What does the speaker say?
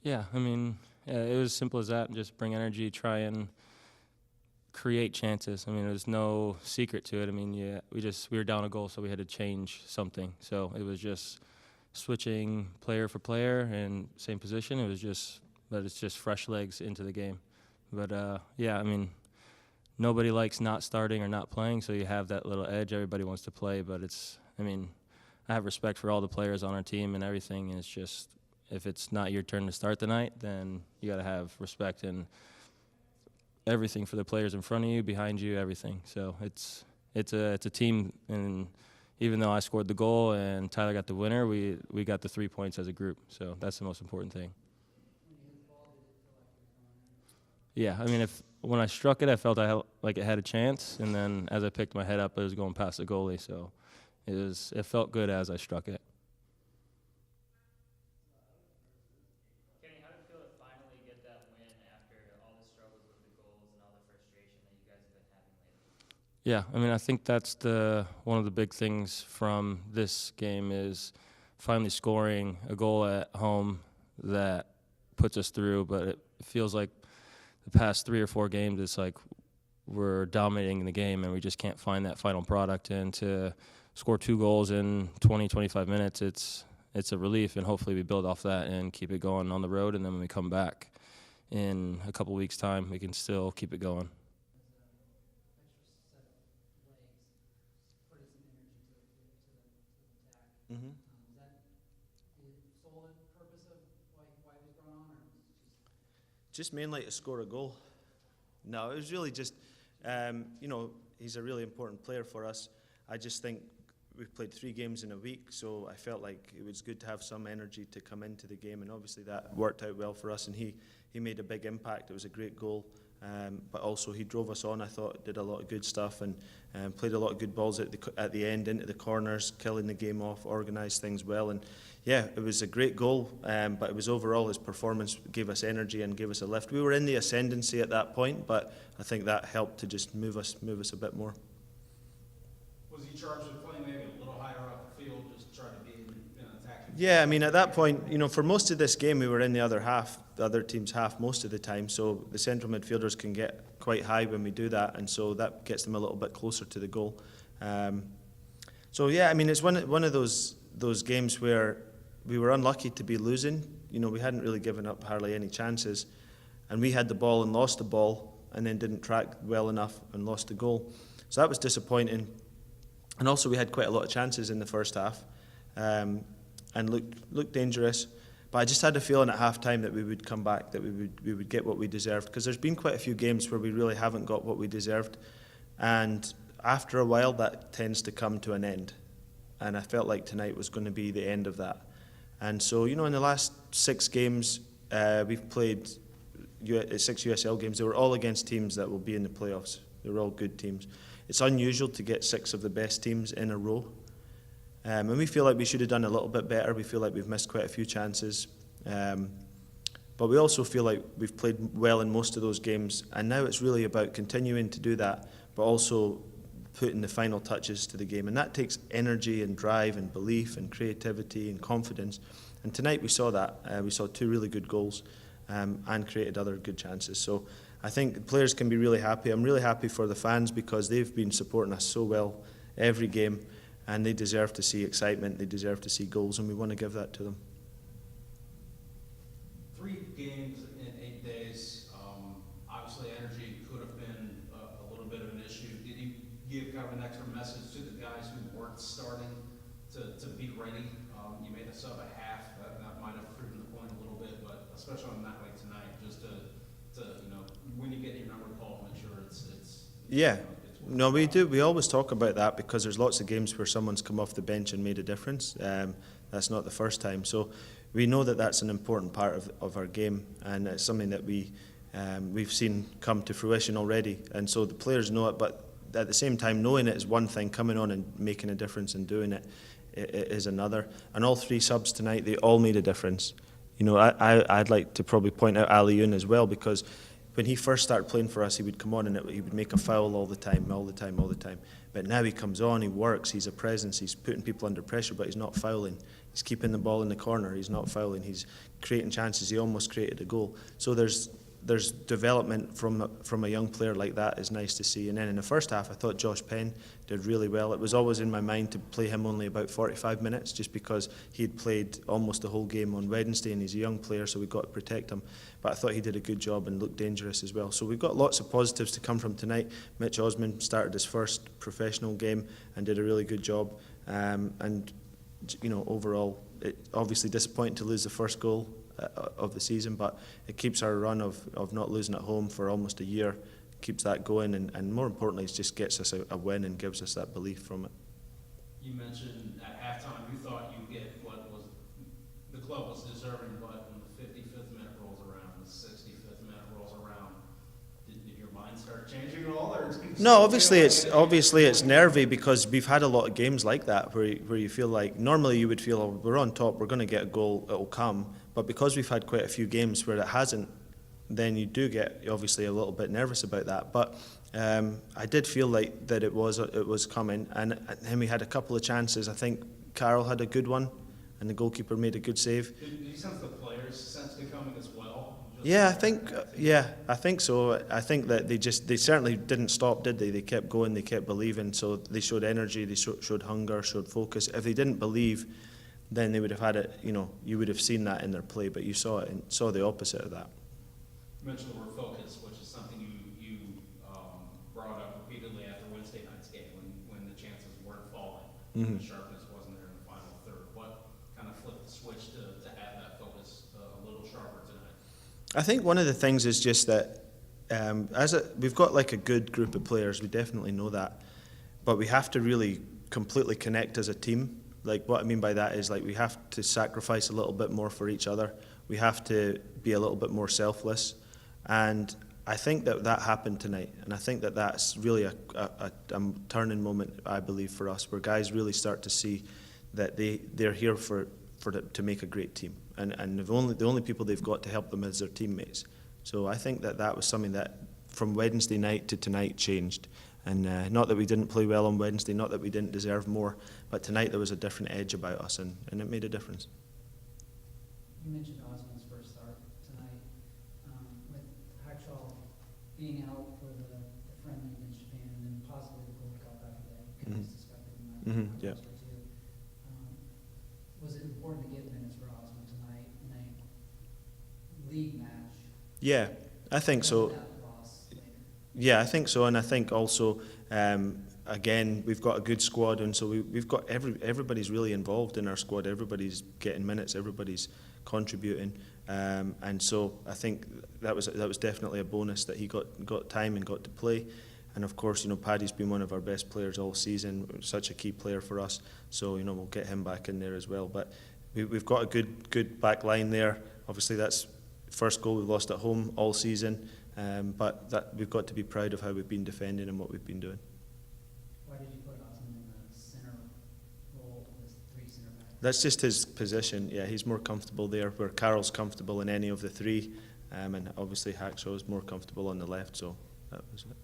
Yeah, I mean, it was as simple as that. Just bring energy, try and create chances. I mean, there's no secret to it. I mean, yeah, we were down a goal, so we had to change something. So it was just switching player for player and same position. But it's just fresh legs into the game. But yeah, I mean, nobody likes not starting or not playing, so you have that little edge. Everybody wants to play, but I mean, I have respect for all the players on our team and everything, and it's just, if it's not your turn to start the night, then you got to have respect and everything for the players in front of you, behind you, everything. So it's a team, and even though I scored the goal and Tyler got the winner, we got the 3 points as a group. So that's the most important thing. Yeah, I mean, when I struck it, I felt like it had a chance, and then as I picked my head up, it was going past the goalie. So it felt good as I struck it. Kenney, how did it feel to finally get that win after all the struggles with the goals and all the frustration that you guys have been having lately? Yeah, I mean, I think that's one of the big things from this game is finally scoring a goal at home that puts us through. But it feels like the past 3 or 4 games, it's like we're dominating the game and we just can't find that final product. And to score 2 goals in 20, 25 minutes, it's a relief, and hopefully we build off that and keep it going on the road, and then when we come back in a couple weeks' time, we can still keep it going. Mm-hmm. Is that the sole purpose of why it was brought on, or Just mainly to score a goal. No, it was really just, he's a really important player for us. I just think we've played 3 games in a week, so I felt like it was good to have some energy to come into the game, and obviously that worked out well for us, and he made a big impact. It was a great goal, but also he drove us on. I thought did a lot of good stuff and played a lot of good balls at the end into the corners, killing the game off, organised things well, and yeah, it was a great goal, but it was overall his performance gave us energy and gave us a lift. We were in the ascendancy at that point, but I think that helped to just move us a bit more. Was he charged with playing maybe a little higher up the field, just trying to be in attacking? Yeah, I mean, at that point, for most of this game, we were in the other team's half most of the time, so the central midfielders can get quite high when we do that, and so that gets them a little bit closer to the goal. So yeah, I mean, it's one of those games where we were unlucky to be losing. We hadn't really given up hardly any chances, and we had the ball and lost the ball, and then didn't track well enough and lost the goal. So that was disappointing. And also we had quite a lot of chances in the first half, and looked dangerous. But I just had a feeling at half-time that we would come back, that we would get what we deserved, because there's been quite a few games where we really haven't got what we deserved. And after a while, that tends to come to an end. And I felt like tonight was going to be the end of that. And so, in the last 6 games, we've played 6 USL games. They were all against teams that will be in the playoffs. They were all good teams. It's unusual to get 6 of the best teams in a row. And we feel like we should have done a little bit better. We feel like we've missed quite a few chances. But we also feel like we've played well in most of those games. And now it's really about continuing to do that, but also putting the final touches to the game. And that takes energy and drive and belief and creativity and confidence. And tonight we saw that. We saw 2 really good goals and created other good chances. So I think the players can be really happy. I'm really happy for the fans because they've been supporting us so well every game, and they deserve to see excitement, they deserve to see goals, and we want to give that to them. 3 games in 8 days. Obviously energy could have been a little bit of an issue. Did you give kind of an extra message to the guys who weren't starting to be ready? You made a sub at half. That might have proven the point a little bit, but especially on a night like tonight, just to when you get your number called, make sure it's yeah. No, we do. We always talk about that because there's lots of games where someone's come off the bench and made a difference. That's not the first time. So we know that that's an important part of our game, and it's something that we've seen come to fruition already. And so the players know it, but at the same time, knowing it is one thing, coming on and making a difference and doing it is another. And all 3 subs tonight, they all made a difference. I'd like to probably point out Ali Yoon as well, because when he first started playing for us, he would come on and he would make a foul all the time. But now he comes on, he works, he's a presence, he's putting people under pressure, but he's not fouling. He's keeping the ball in the corner, he's not fouling, he's creating chances. He almost created a goal. So there's development from a young player like that is nice to see. And then in the first half, I thought Josh Penn did really well. It was always in my mind to play him only about 45 minutes, just because he had played almost the whole game on Wednesday, and he's a young player, so we've got to protect him. But I thought he did a good job and looked dangerous as well. So we've got lots of positives to come from tonight. Mitch Osmond started his first professional game and did a really good job. And you know, overall, it obviously disappointing to lose the first goal of the season, but it keeps our run of not losing at home for almost a year, keeps that going, and more importantly, it just gets us a win and gives us that belief from it. You mentioned at halftime you thought you'd get what was the club was deserving, but when the 55th minute rolls around, the 65th minute rolls around, did your mind start changing at all? Or no, obviously it's nervy, because we've had a lot of games like that where you feel like normally you would feel, oh, we're on top, we're going to get a goal, it'll come. But because we've had quite a few games where it hasn't, then you do get obviously a little bit nervous about that. But I did feel like that it was coming, and then we had a couple of chances. I think Carroll had a good one, and the goalkeeper made a good save. Did you sense the players sensed it coming as well? Yeah, I think so. I think that they certainly didn't stop, did they? They kept going, they kept believing. So they showed energy, they showed hunger, showed focus. If they didn't believe, then they would have had it, you know, you would have seen that in their play, but you saw it and saw the opposite of that. You mentioned the word focus, which is something you brought up repeatedly after Wednesday night's game when the chances weren't falling, Mm-hmm. the sharpness wasn't there in the final third. What kind of flipped the switch to have that focus a little sharper tonight? I think one of the things is just that we've got like a good group of players, we definitely know that, but we have to really completely connect as a team. Like, what I mean by that is, like, we have to sacrifice a little bit more for each other. We have to be a little bit more selfless. And I think that happened tonight. And I think that that's really a turning moment, I believe, for us, where guys really start to see that they're here to make a great team. And the only people they've got to help them is their teammates. So I think that was something that from Wednesday night to tonight changed. And not that we didn't play well on Wednesday, not that we didn't deserve more, but tonight there was a different edge about us, and it made a difference. You mentioned Osmond's first start tonight. With Hackshaw being out for the friendly against Japan and then possibly the Gold Cup after that, you kind of suspected him Yeah. too. Was it important to get minutes for Osmond tonight in a league match? Yeah, I think so. Yeah, I think so, and I think also, again, we've got a good squad, and so we've got everybody's really involved in our squad. Everybody's getting minutes, everybody's contributing, and so I think that was definitely a bonus that he got time and got to play. And of course, you know, Paddy's been one of our best players all season, such a key player for us. So, you know, we'll get him back in there as well. But we've got a good back line there. Obviously, that's the first goal we've lost at home all season. But that we've got to be proud of how we've been defending and what we've been doing. Why did you put Osmond in the center role of the three center backs? That's just his position. Yeah, he's more comfortable there, where Carroll's comfortable in any of the three, and obviously Hackshaw's more comfortable on the left. So that was it.